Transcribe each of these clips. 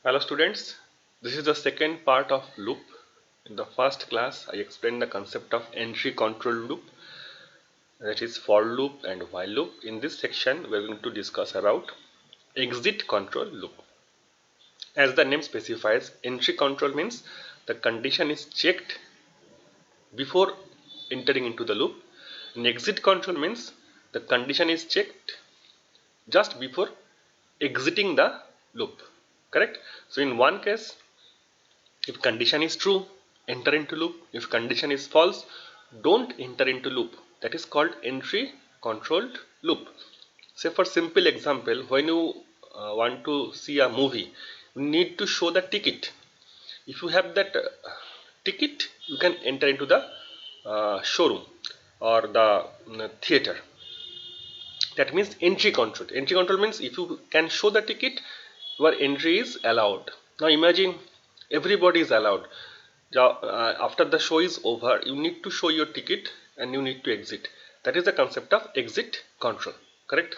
Hello students, this is the second part of loop. In the first class, I explained the concept of entry control loop, that is for loop and while loop. In this section, we are going to discuss about exit control loop. As the name specifies, entry control means the condition is checked before entering into the loop, and exit control means the condition is checked just before exiting the loop. Correct? So in one case, if condition is true, enter into loop. If condition is false, don't enter into loop. That is called entry controlled loop. Say for simple example, when you want to see a movie, you need to show the ticket. If you have that ticket, you can enter into the showroom or the theater. That means entry control. Entry control means if you can show the ticket, your entry is allowed. Now imagine everybody is allowed. After the show is over, you need to show your ticket and you need to exit. That is the concept of exit control. Correct?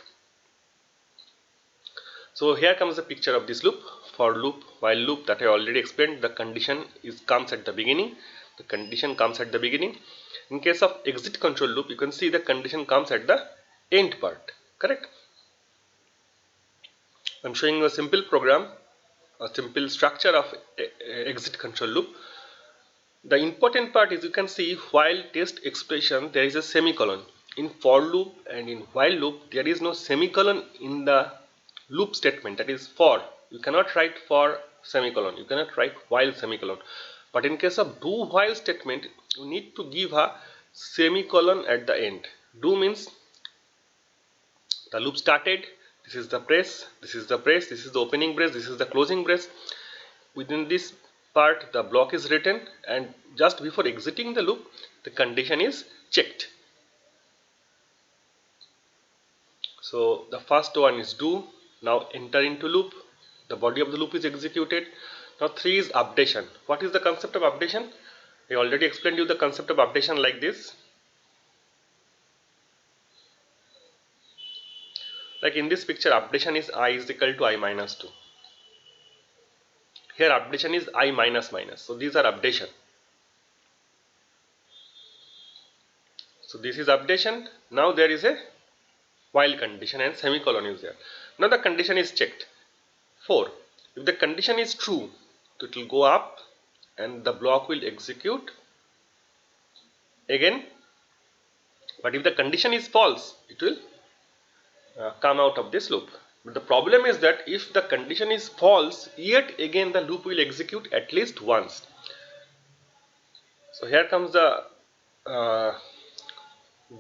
So here comes the picture of this loop. For loop, while loop, that I already explained, the condition comes at the beginning. The condition comes at the beginning. In case of exit control loop, you can see the condition comes at the end part. Correct? I'm showing you a simple program, a simple structure of exit control loop. The important part is you can see while test expression there is a semicolon. In for loop and in while loop there is no semicolon in the loop statement, that is for. You cannot write for semicolon, you cannot write while semicolon. But in case of do while statement, you need to give a semicolon at the end. Do means the loop started, this is the brace, this is the brace, this is the opening brace, this is the closing brace. Within this part the block is written, and just before exiting the loop the condition is checked. So the first one is do. Now enter into loop, the body of the loop is executed. Now 3 is updation. What is the concept of updation? I already explained you the concept of updation like this. Like in this picture, updation is I is equal to I minus 2. Here updation is I minus minus. So these are updation. So this is updation. Now there is a while condition and semicolon is there. Now the condition is checked. 4. If the condition is true, it will go up and the block will execute again. But if the condition is false, it will come out of this loop. But the problem is that if the condition is false, yet again the loop will execute at least once. So here comes the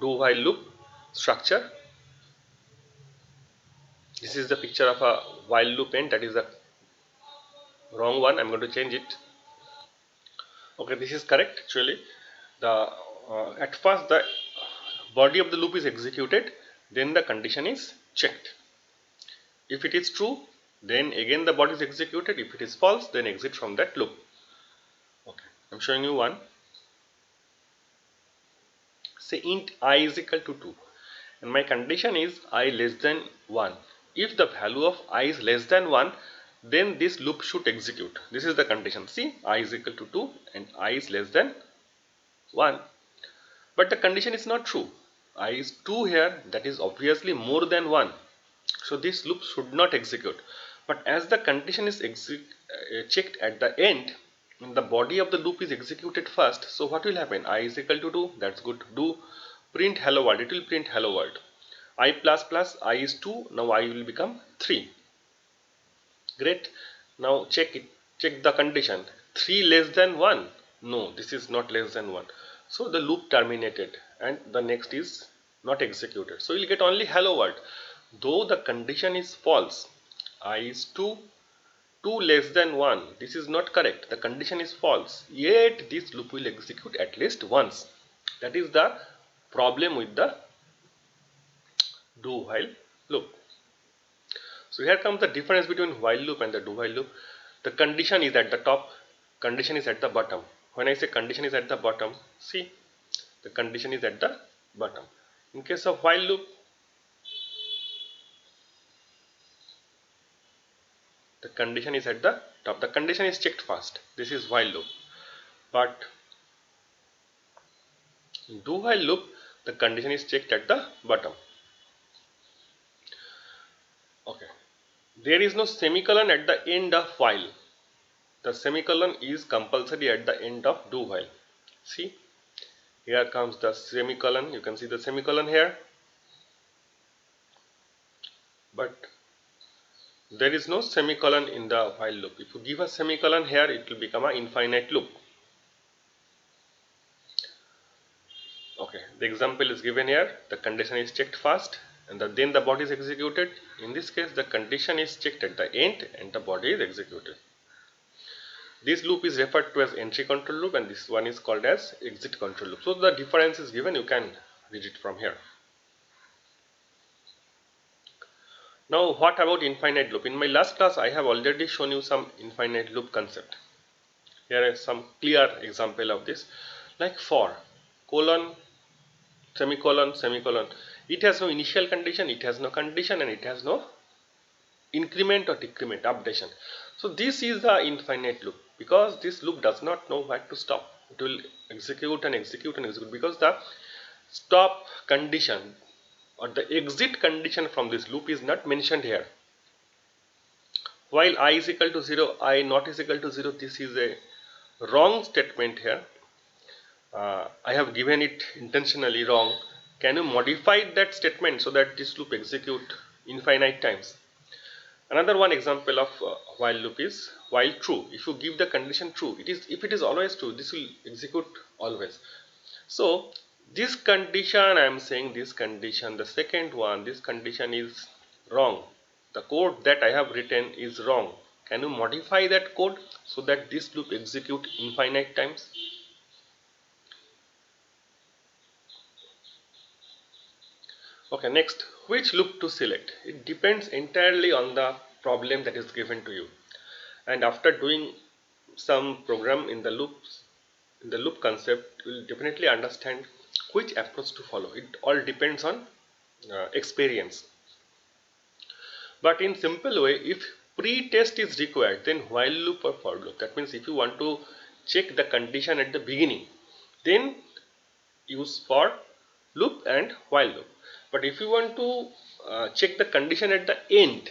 do while loop structure. This is the picture of a while loop end, that is the wrong one. I'm going to change it. Okay, this is correct actually. The at first the body of the loop is executed, then the condition is checked. If it is true, then again the body is executed. If it is false, then exit from that loop. Okay, I'm showing you one. Say int I is equal to 2 and my condition is I less than 1. If the value of I is less than 1, then this loop should execute. This is the condition. See, I is equal to 2 and I is less than 1. But the condition is not true. I is 2 here, that is obviously more than 1. So this loop should not execute. But as the condition is checked at the end, the body of the loop is executed first. So what will happen? I is equal to 2, that's good. Do print hello world, it will print hello world. I plus plus, I is 2, now I will become 3. Great. Now check it, check the condition. 3 less than 1? No, this is not less than 1. So the loop terminated and the next is not executed. So you will get only hello world. Though the condition is false, I is 2, 2 less than 1. This is not correct. The condition is false. Yet this loop will execute at least once. That is the problem with the do while loop. So here comes the difference between while loop and the do while loop. The condition is at the top, condition is at the bottom. When I say condition is at the bottom, see, the condition is at the bottom. In case of while loop, the condition is at the top. The condition is checked first. This is while loop. But in do while loop, the condition is checked at the bottom. Okay. There is no semicolon at the end of while. The semicolon is compulsory at the end of do while. See, here comes the semicolon. You can see the semicolon here. But there is no semicolon in the while loop. If you give a semicolon here, it will become an infinite loop. Okay, the example is given here. The condition is checked first and then the body is executed. In this case, the condition is checked at the end and the body is executed. This loop is referred to as entry control loop and this one is called as exit control loop. So the difference is given. You can read it from here. Now what about infinite loop? In my last class I have already shown you some infinite loop concept. Here is some clear example of this, like for colon, semicolon, semicolon. It has no initial condition, it has no condition, and it has no increment or decrement, updation. So this is the infinite loop because this loop does not know where to stop. It will execute and execute and execute because the stop condition or the exit condition from this loop is not mentioned here. While I is equal to 0, I not is equal to 0, this is a wrong statement here. I have given it intentionally wrong. Can you modify that statement so that this loop execute infinite times? Another one example of while loop is while true. If you give the condition true, if it is always true, this will execute always. So this condition, I am saying this condition, the second one, this condition is wrong. The code that I have written is wrong. Can you modify that code so that this loop execute infinite times? Okay, next, which loop to select? It depends entirely on the problem that is given to you. And after doing some program in the loop concept, you will definitely understand which approach to follow. It all depends on experience. But in simple way, if pre-test is required, then while loop or for loop. That means if you want to check the condition at the beginning, then use for loop and while loop. But if you want to check the condition at the end,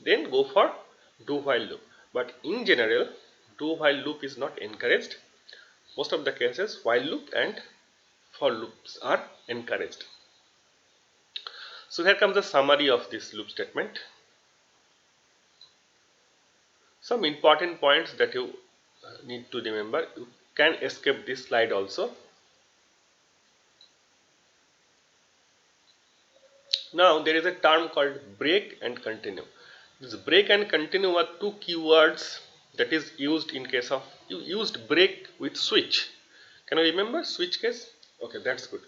then go for do while loop. But in general, do while loop is not encouraged. Most of the cases while loop and for loops are encouraged. So here comes the summary of this loop statement. Some important points that you need to remember. You can escape this slide also. Now there is a term called break and continue. This break and continue are two keywords that is used in case of you used break with switch. Can you remember switch case? Okay, that's good.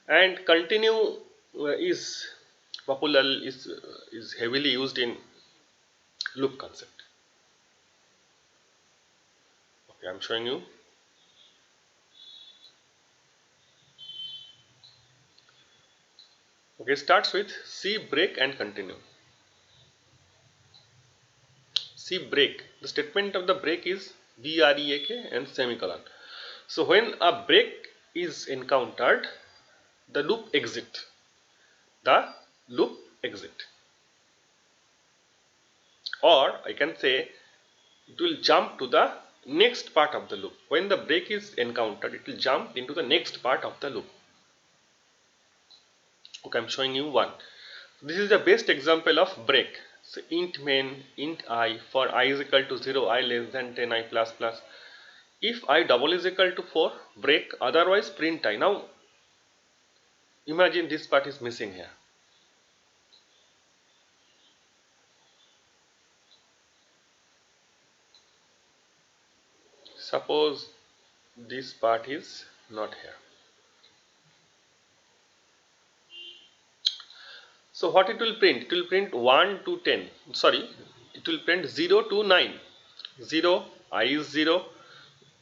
And continue is popular, is heavily used in loop concept. Okay, I'm showing you. Okay, starts with C break and continue. C break. The statement of the break is BREAK and semicolon. So when a break is encountered, the loop exit. The loop exit. Or I can say it will jump to the next part of the loop. When the break is encountered, it will jump into the next part of the loop. Okay, I'm showing you one. This is the best example of break. So int main, int I, for I is equal to 0, I less than 10, I plus plus. If I double is equal to 4, break, otherwise print I. Now imagine this part is missing here. Suppose this part is not here. So what it will print? It will print 1 to 10. Sorry, it will print 0 to 9. 0, I is 0.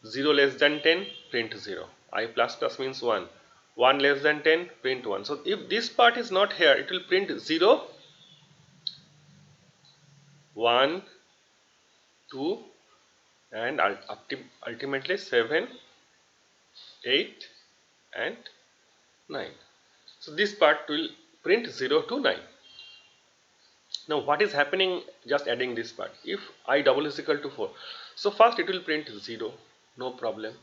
0 less than 10, print 0. I plus plus means 1. 1 less than 10, print 1. So if this part is not here, it will print 0, 1, 2 and ultimately 7, 8 and 9. So this part will print 0 to 9. Now what is happening just adding this part? If I double is equal to 4. So first it will print 0, no problem.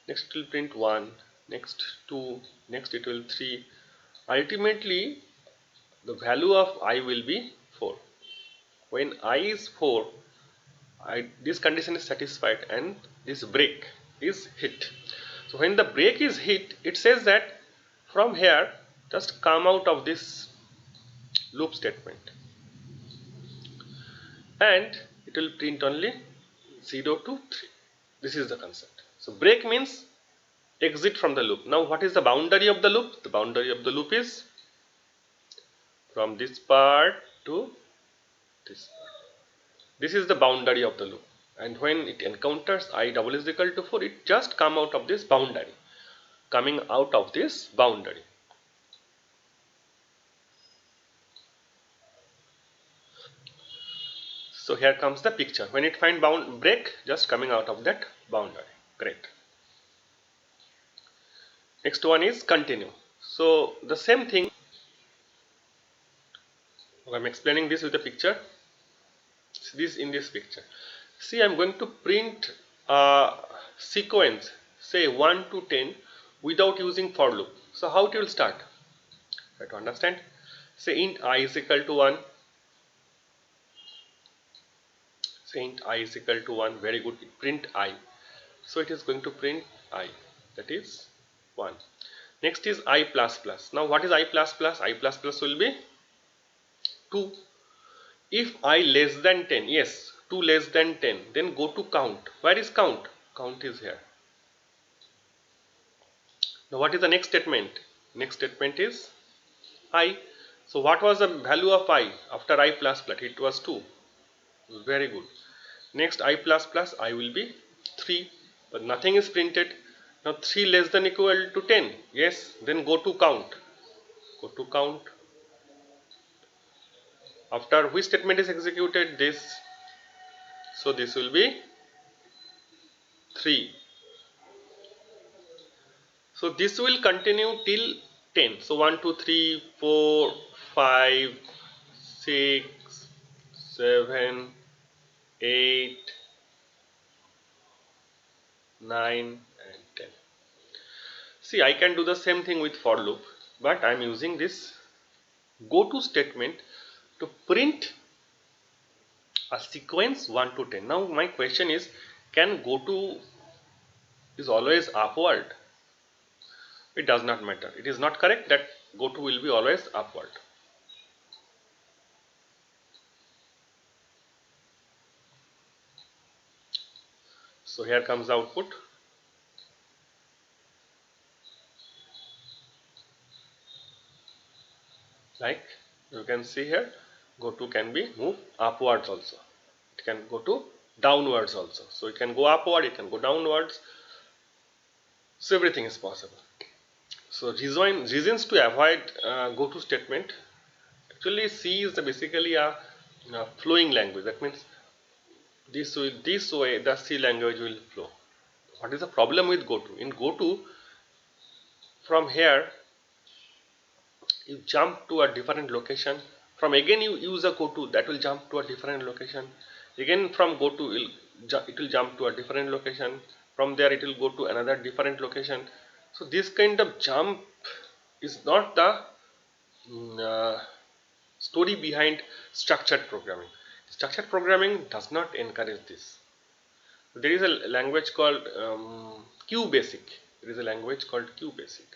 Next it will print 1, next 2, next it will 3. Ultimately the value of I will be 4. When I is 4, this condition is satisfied and this break is hit. So when the break is hit, it says that from here just come out of this loop statement and it will print only 0 to 3. This is the concept. So break means exit from the loop. Now what is the boundary of the loop? The boundary of the loop is from this part to this part. This is the boundary of the loop, and when it encounters I double is equal to 4, it just come out of this boundary, coming out of this boundary. So here comes the picture. When it find break, just coming out of that boundary. Great. Next one is continue. So the same thing, I'm explaining this with a picture. This in this picture. See, I'm going to print a sequence, say 1 to 10, without using for loop. So how it will start? Try to understand. Say int I is equal to 1. Say int I is equal to 1. Very good. Print I. So it is going to print I. That is 1. Next is I plus plus. Now what is I plus plus? I plus plus will be 2. If I less than 10, yes, 2 less than 10, then go to count. Where is count? Count is here. Now what is the next statement? Next statement is I. So what was the value of I after I plus plus? It was 2. Very good. Next I plus plus, I will be 3, but nothing is printed. Now 3 less than equal to 10. Yes, then go to count. Go to count. After which statement is executed? This. So this will be 3. So this will continue till 10. So 1, 2, 3, 4, 5, 6, 7, 8, 9 and 10. See, I can do the same thing with for loop, but I am using this go to statement to print a sequence 1 to 10. Now my question is, can go to is always upward? It does not matter. It is not correct that go to will be always upward. So here comes the output. Like you can see here, go to can be moved upwards also. It can go to downwards also. So it can go upward, it can go downwards. So everything is possible. So reasons to avoid go to statement. Actually, C is basically a flowing language. That means this way the C language will flow. What is the problem with go to? In go to, from here you jump to a different location. From again you use a go to, that will jump to a different location. Again from go to it will jump to a different location. From there it will go to another different location. So this kind of jump is not the story behind structured programming. Structured programming does not encourage this. There is a language called QBasic. There is a language called QBasic.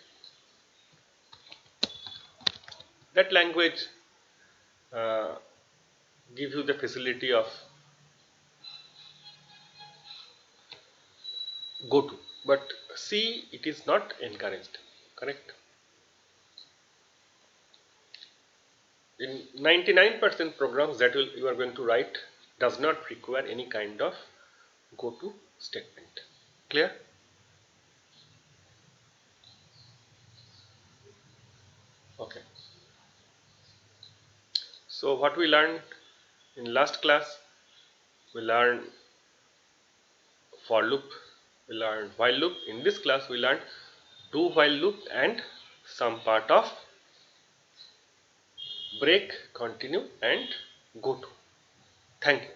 That language gives you the facility of go to, but C it is not encouraged. Correct? In 99% programs that you are going to write does not require any kind of go to statement. Clear? Okay. So what we learned in last class, we learned for loop, we learned while loop. In this class we learned do while loop and some part of break, continue and go to. Thank you.